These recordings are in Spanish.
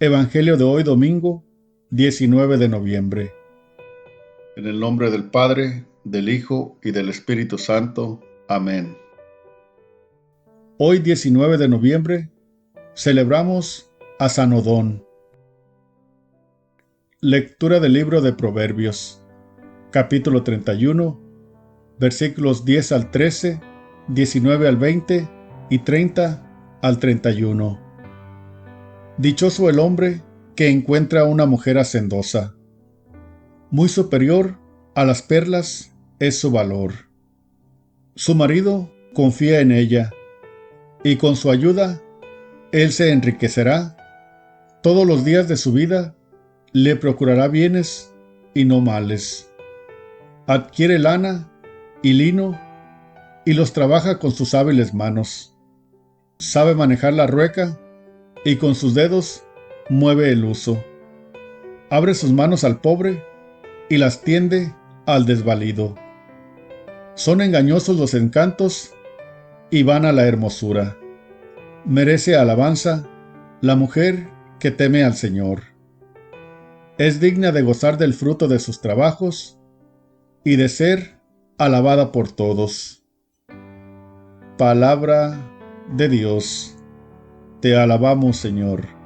Evangelio de hoy domingo, 19 de noviembre. En el nombre del Padre, del Hijo y del Espíritu Santo. Amén. Hoy 19 de noviembre celebramos a San Odón. Lectura del libro de Proverbios, capítulo 31, versículos 10 al 13, 19 al 20 y 30 al 31. Dichoso el hombre que encuentra una mujer hacendosa. Muy superior a las perlas es su valor. Su marido confía en ella, y con su ayuda él se enriquecerá. Todos los días de su vida le procurará bienes y no males. Adquiere lana y lino y los trabaja con sus hábiles manos. Sabe manejar la rueca y con sus dedos mueve el uso. Abre sus manos al pobre y las tiende al desvalido. Son engañosos los encantos y vana la hermosura. Merece alabanza la mujer que teme al Señor. Es digna de gozar del fruto de sus trabajos y de ser alabada por todos. Palabra de Dios. Te alabamos, Señor.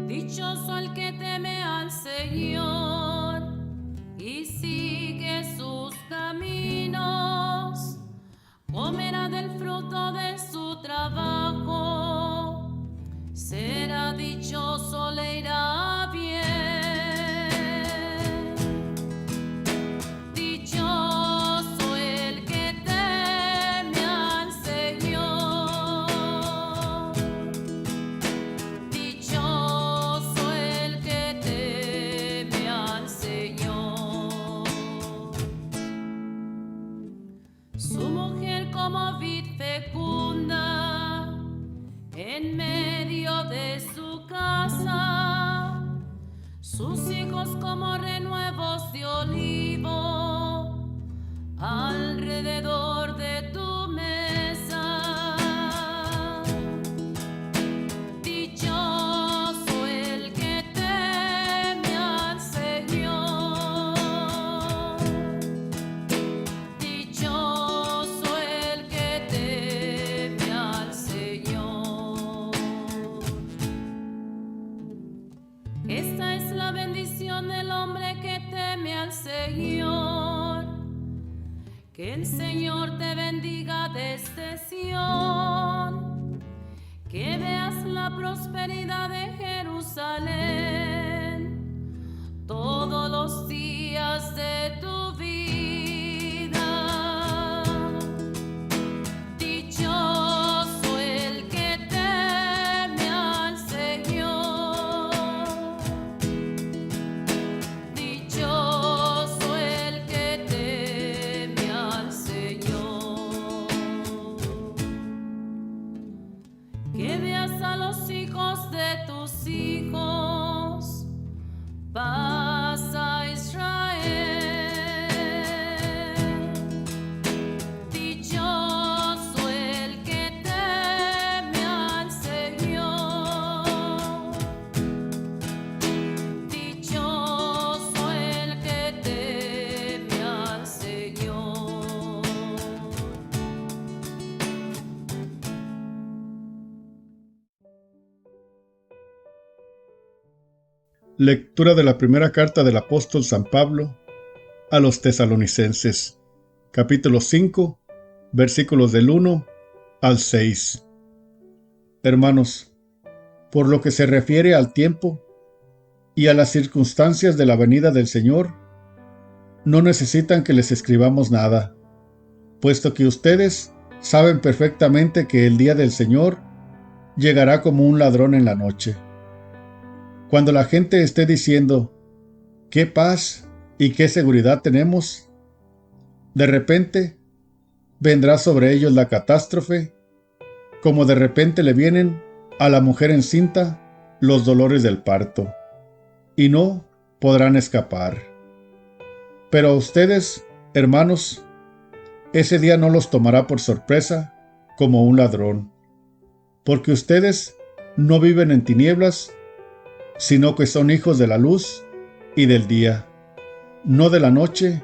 Dichoso el que teme al Señor y sigue sus caminos, comerá del fruto de su trabajo, será dichoso, le irá bien. Dichoso el que teme al Señor. Dichoso el que teme al Señor. Su mujer como vid fecunda en medio de su casa, sus hijos como renuevos de olivo alrededor de tu mesa. Dichoso el que teme al Señor. Dichoso el que teme al Señor. Esta es la bendición del hombre que teme al Señor. Que el Señor te bendiga desde Sión. Que veas la prosperidad de Jerusalén todos los días de tu vida. Dichoso el que teme al Señor. Dichoso el que teme al Señor. Que veas a los hijos de tus hijos, paz a Israel. Dichoso el que teme al Señor. Dichoso el que teme al Señor. Lectura de la primera carta del apóstol San Pablo a los tesalonicenses, capítulo 5, versículos del 1 al 6. Hermanos, por lo que se refiere al tiempo y a las circunstancias de la venida del Señor, no necesitan que les escribamos nada, puesto que ustedes saben perfectamente que el día del Señor llegará como un ladrón en la noche. Cuando la gente esté diciendo, ¿qué paz y qué seguridad tenemos?, de repente vendrá sobre ellos la catástrofe, como de repente le vienen a la mujer encinta los dolores del parto, y no podrán escapar. Pero a ustedes, hermanos, ese día no los tomará por sorpresa como un ladrón, porque ustedes no viven en tinieblas, sino que son hijos de la luz y del día, no de la noche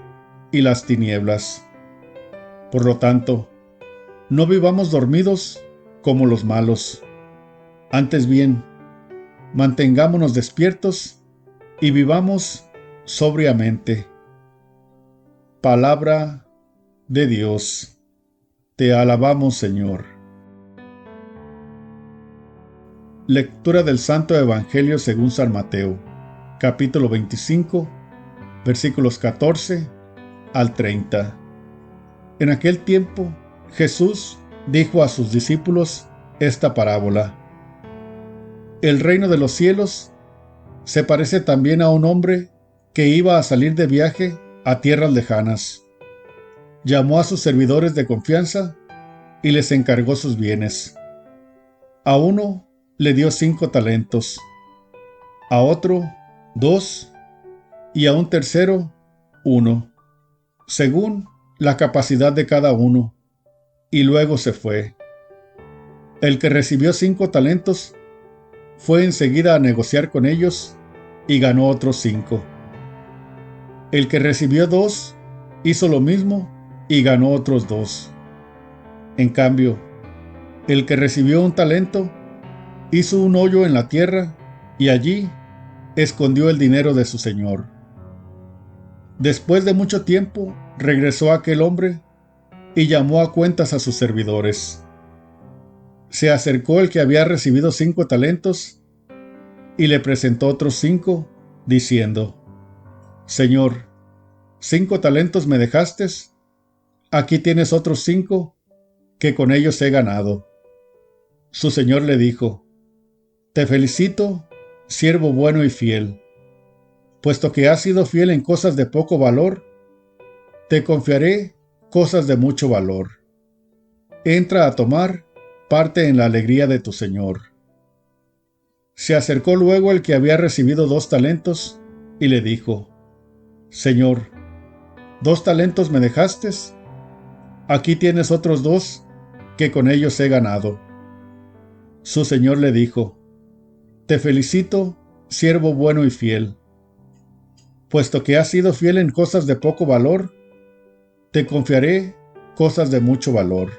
y las tinieblas. Por lo tanto, no vivamos dormidos como los malos. Antes bien, mantengámonos despiertos y vivamos sobriamente. Palabra de Dios. Te alabamos, Señor. Lectura del Santo Evangelio según San Mateo, capítulo 25, versículos 14 al 30. En aquel tiempo, Jesús dijo a sus discípulos esta parábola. El reino de los cielos se parece también a un hombre que iba a salir de viaje a tierras lejanas. Llamó a sus servidores de confianza y les encargó sus bienes. A uno le dio 5 talentos, a otro 2 y a un tercero 1, según la capacidad de cada uno, y luego se fue. El que recibió 5 talentos fue enseguida a negociar con ellos y ganó otros 5. El que recibió 2 hizo lo mismo y ganó otros 2. En cambio, el que recibió un talento hizo un hoyo en la tierra y allí escondió el dinero de su señor. Después de mucho tiempo regresó aquel hombre y llamó a cuentas a sus servidores. Se acercó el que había recibido 5 talentos y le presentó otros 5, diciendo: Señor, 5 talentos me dejaste, aquí tienes otros 5, que con ellos he ganado. Su señor le dijo: Te felicito, siervo bueno y fiel. Puesto que has sido fiel en cosas de poco valor, te confiaré cosas de mucho valor. Entra a tomar parte en la alegría de tu señor. Se acercó luego el que había recibido 2 talentos y le dijo: Señor, 2 talentos me dejaste, aquí tienes otros 2, que con ellos he ganado. Su señor le dijo: Te felicito, siervo bueno y fiel. Puesto que has sido fiel en cosas de poco valor, te confiaré cosas de mucho valor.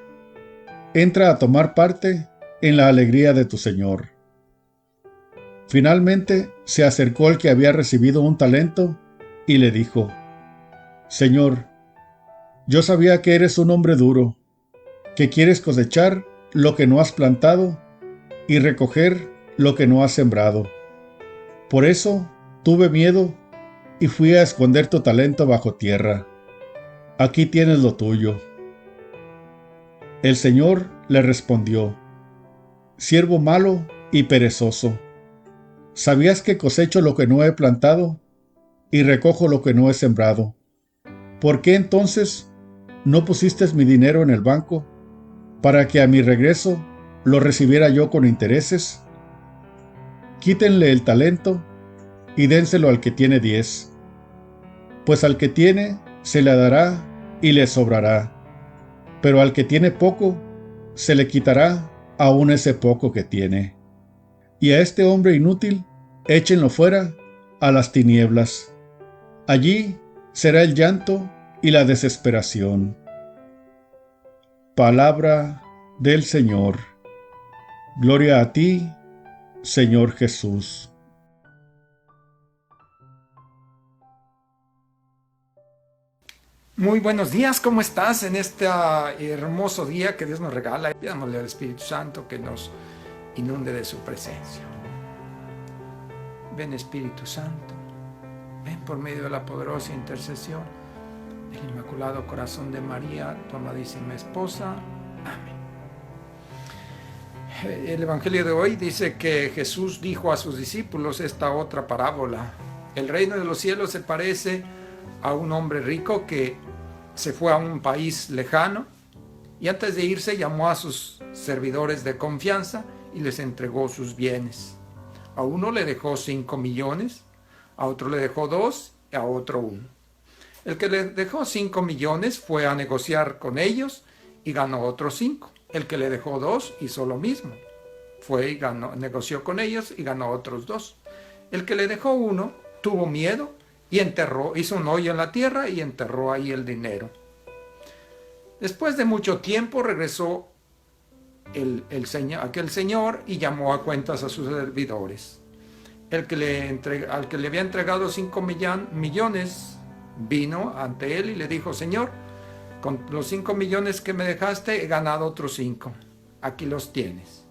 Entra a tomar parte en la alegría de tu señor. Finalmente se acercó el que había recibido un talento y le dijo: Señor, yo sabía que eres un hombre duro, que quieres cosechar lo que no has plantado y recoger lo que no has sembrado. Por eso tuve miedo y fui a esconder tu talento bajo tierra. Aquí tienes lo tuyo. El Señor le respondió: Siervo malo y perezoso, ¿sabías que cosecho lo que no he plantado y recojo lo que no he sembrado? ¿Por qué entonces no pusiste mi dinero en el banco para que a mi regreso lo recibiera yo con intereses? Quítenle el talento y dénselo al que tiene 10, pues al que tiene se le dará y le sobrará, pero al que tiene poco se le quitará aún ese poco que tiene. Y a este hombre inútil échenlo fuera a las tinieblas. Allí será el llanto y la desesperación. Palabra del Señor. Gloria a ti, Señor Jesús. Muy buenos días, ¿cómo estás en este hermoso día que Dios nos regala? Pidámosle al Espíritu Santo que nos inunde de su presencia. Ven, Espíritu Santo, ven por medio de la poderosa intercesión del Inmaculado Corazón de María, tu amadísima esposa. Amén. El Evangelio de hoy dice que Jesús dijo a sus discípulos esta otra parábola. El reino de los cielos se parece a un hombre rico que se fue a un país lejano y antes de irse llamó a sus servidores de confianza y les entregó sus bienes. A uno le dejó 5 millones, a otro le dejó 2 y a otro 1. El que le dejó 5 millones fue a negociar con ellos y ganó otros 5. El que le dejó 2 hizo lo mismo. Fue y negoció con ellos y ganó otros 2. El que le dejó 1 tuvo miedo y hizo un hoyo en la tierra y enterró ahí el dinero. Después de mucho tiempo regresó aquel señor y llamó a cuentas a sus servidores. Al que le había entregado 5 millones vino ante él y le dijo: Señor, con los 5 millones que me dejaste he ganado otros 5. Aquí los tienes.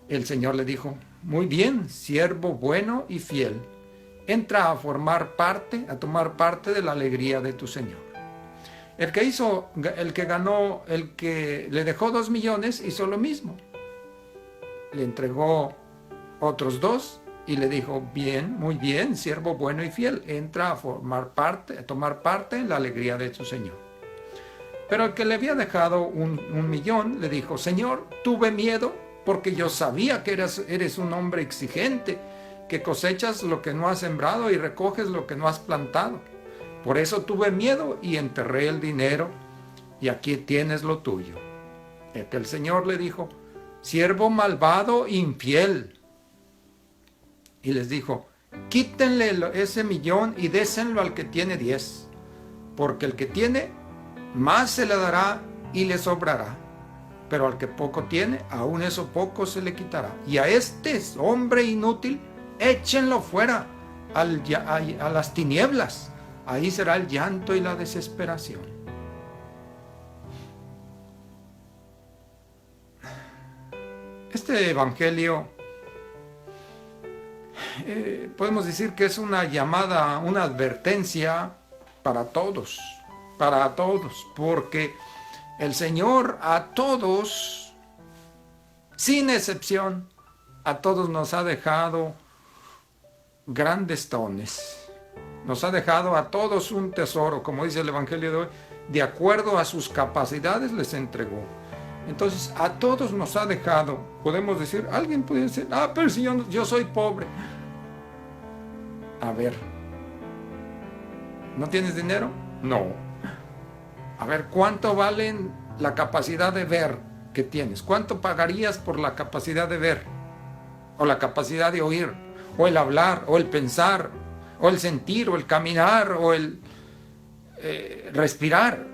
El Señor le dijo: muy bien, siervo bueno y fiel. Entra a tomar parte de la alegría de tu Señor. El que le dejó 2 millones hizo lo mismo. Le entregó otros 2 y le dijo: bien, muy bien, siervo bueno y fiel. Entra a tomar parte en la alegría de tu Señor. Pero el que le había dejado un millón le dijo: Señor, tuve miedo porque yo sabía que eres un hombre exigente, que cosechas lo que no has sembrado y recoges lo que no has plantado. Por eso tuve miedo y enterré el dinero, y aquí tienes lo tuyo. El Señor le dijo: siervo malvado, infiel. Y les dijo: quítenle ese millón y désenlo al que tiene 10, porque el que tiene, más se le dará y le sobrará. Pero al que poco tiene, aún eso poco se le quitará. Y a este hombre inútil, échenlo fuera a las tinieblas. Ahí será el llanto y la desesperación. Este evangelio podemos decir que es una llamada, una advertencia para todos, porque el Señor a todos, sin excepción, a todos nos ha dejado grandes dones. Nos ha dejado a todos un tesoro, como dice el Evangelio de hoy, de acuerdo a sus capacidades les entregó. Entonces, a todos nos ha dejado. Podemos decir, alguien puede decir: pero si yo soy pobre. A ver, ¿no tienes dinero? No. A ver, ¿cuánto vale la capacidad de ver que tienes? ¿Cuánto pagarías por la capacidad de ver? O la capacidad de oír, o el hablar, o el pensar, o el sentir, o el caminar, o el respirar.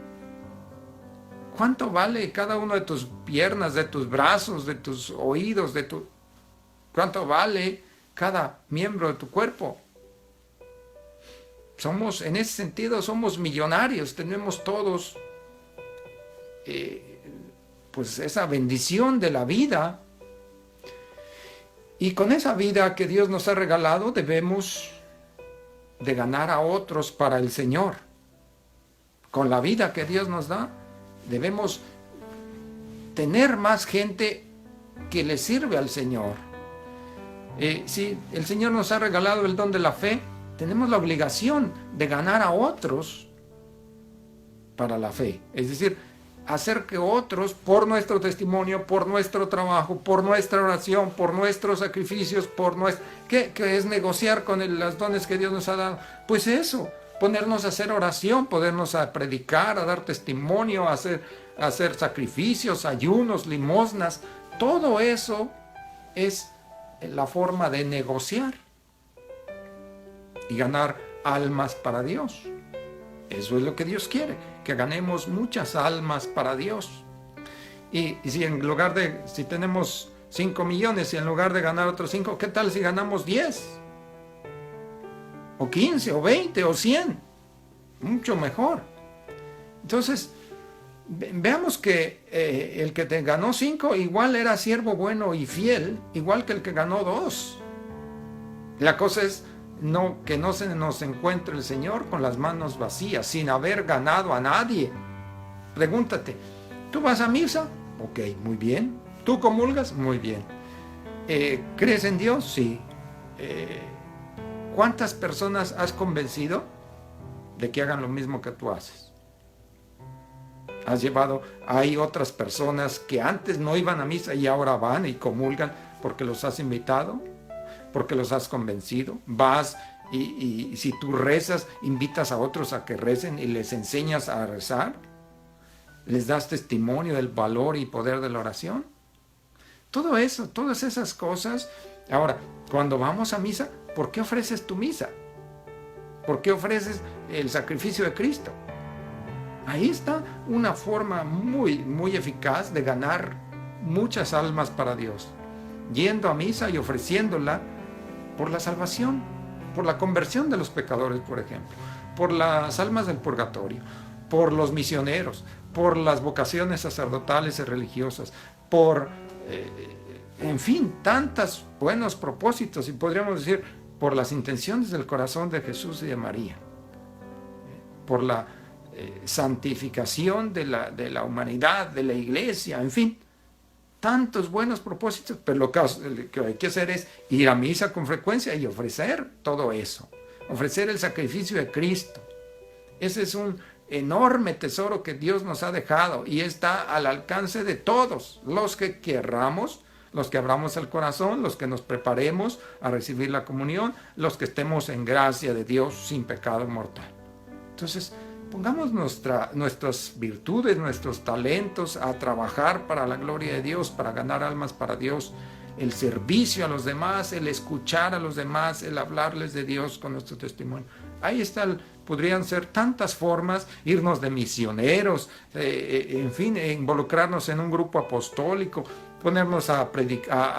¿Cuánto vale cada uno de tus piernas, de tus brazos, de tus oídos, cuánto vale cada miembro de tu cuerpo? En ese sentido, somos millonarios, tenemos todos pues esa bendición de la vida. Y con esa vida que Dios nos ha regalado, debemos de ganar a otros para el Señor. Con la vida que Dios nos da, debemos tener más gente que le sirve al Señor. Si el Señor nos ha regalado el don de la fe, tenemos la obligación de ganar a otros para la fe. Es decir, hacer que otros, por nuestro testimonio, por nuestro trabajo, por nuestra oración, por nuestros sacrificios, ¿qué es negociar con los dones que Dios nos ha dado? Pues eso, ponernos a hacer oración, ponernos a predicar, a dar testimonio, a hacer sacrificios, ayunos, limosnas. Todo eso es la forma de negociar y ganar almas para Dios. Eso es lo que Dios quiere, que ganemos muchas almas para Dios. Y si tenemos 5 millones y en lugar de ganar otros 5, ¿qué tal si ganamos 10? O 15, o 20, o 100. Mucho mejor. Entonces, veamos que el que te ganó 5 igual era siervo bueno y fiel, igual que el que ganó 2. La cosa es que no se nos encuentre el Señor con las manos vacías, sin haber ganado a nadie. Pregúntate, ¿tú vas a misa? Ok, muy bien. ¿Tú comulgas? Muy bien. ¿Crees en Dios? Sí. ¿Cuántas personas has convencido de que hagan lo mismo que tú haces? Hay otras personas que antes no iban a misa y ahora van y comulgan porque los has invitado, porque los has convencido. Vas y si tú rezas, invitas a otros a que recen y les enseñas a rezar. Les das testimonio del valor y poder de la oración. Todo eso, todas esas cosas. Ahora, cuando vamos a misa, ¿por qué ofreces tu misa? ¿Por qué ofreces el sacrificio de Cristo? Ahí está una forma muy, muy eficaz de ganar muchas almas para Dios. Yendo a misa y ofreciéndola por la salvación, por la conversión de los pecadores, por ejemplo, por las almas del purgatorio, por los misioneros, por las vocaciones sacerdotales y religiosas, por, en fin, tantos buenos propósitos, y podríamos decir, por las intenciones del corazón de Jesús y de María, por la santificación de la humanidad, de la iglesia, en fin, tantos buenos propósitos, pero lo que hay que hacer es ir a misa con frecuencia y ofrecer todo eso, ofrecer el sacrificio de Cristo. Ese es un enorme tesoro que Dios nos ha dejado y está al alcance de todos los que querramos, los que abramos el corazón, los que nos preparemos a recibir la comunión, los que estemos en gracia de Dios sin pecado mortal. Entonces, pongamos nuestras virtudes, nuestros talentos a trabajar para la gloria de Dios, para ganar almas para Dios, el servicio a los demás, el escuchar a los demás, el hablarles de Dios con nuestro testimonio. Ahí podrían ser tantas formas, irnos de misioneros, en fin, involucrarnos en un grupo apostólico, ponernos a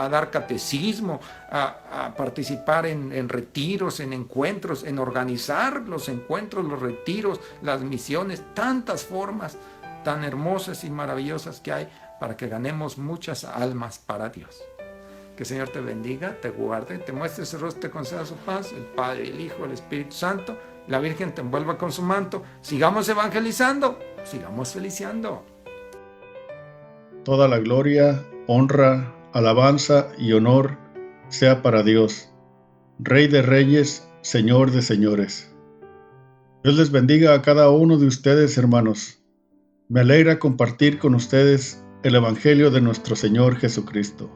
dar catecismo, a participar en retiros, en encuentros, en organizar los encuentros, los retiros, las misiones, tantas formas tan hermosas y maravillosas que hay para que ganemos muchas almas para Dios. Que el Señor te bendiga, te guarde, te muestre su rostro, te conceda su paz, el Padre, el Hijo, el Espíritu Santo, la Virgen te envuelva con su manto. Sigamos evangelizando, sigamos feliciando. Toda la gloria, honra, alabanza y honor sea para Dios, Rey de reyes, Señor de señores. Dios les bendiga a cada uno de ustedes, hermanos. Me alegra compartir con ustedes el Evangelio de nuestro Señor Jesucristo.